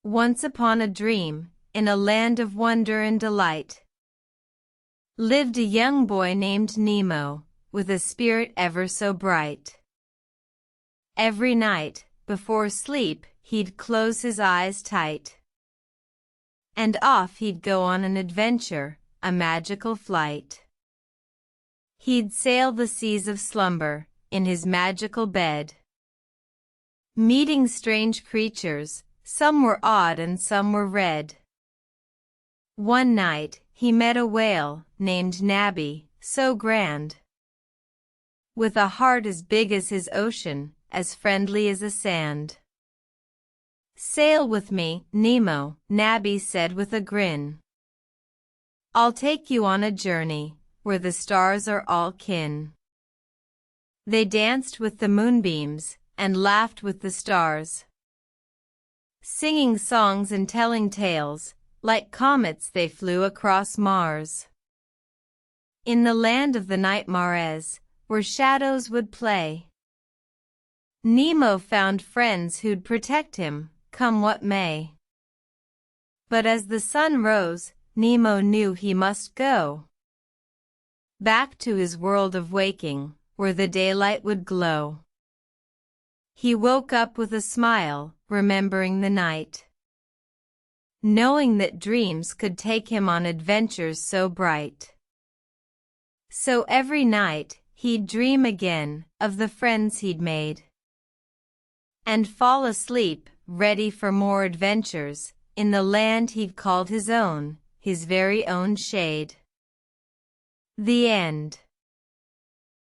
Once upon a dream, in a land of wonder and delight, lived a young boy named Nemo, with a spirit ever so bright. Every night, before sleep, he'd close his eyes tight, and off he'd go on an adventure, a magical flight. He'd sail the seas of slumber, in his magical bed, meeting strange creatures, some were odd and some were red. One night, he met a whale, named Nabby, so grand, with a heart as big as his ocean, as friendly as a sand. "Sail with me, Nemo," Nabby said with a grin. "I'll take you on a journey, where the stars are all kin." They danced with the moonbeams, and laughed with the stars, singing songs and telling tales, like comets they flew across Mars. In the land of the nightmares, where shadows would play, Nemo found friends who'd protect him, come what may. But as the sun rose, Nemo knew he must go back to his world of waking, where the daylight would glow. He woke up with a smile, remembering the night, knowing that dreams could take him on adventures so bright. So every night, he'd dream again of the friends he'd made, and fall asleep, ready for more adventures, in the land he'd called his own, his very own shade. The end.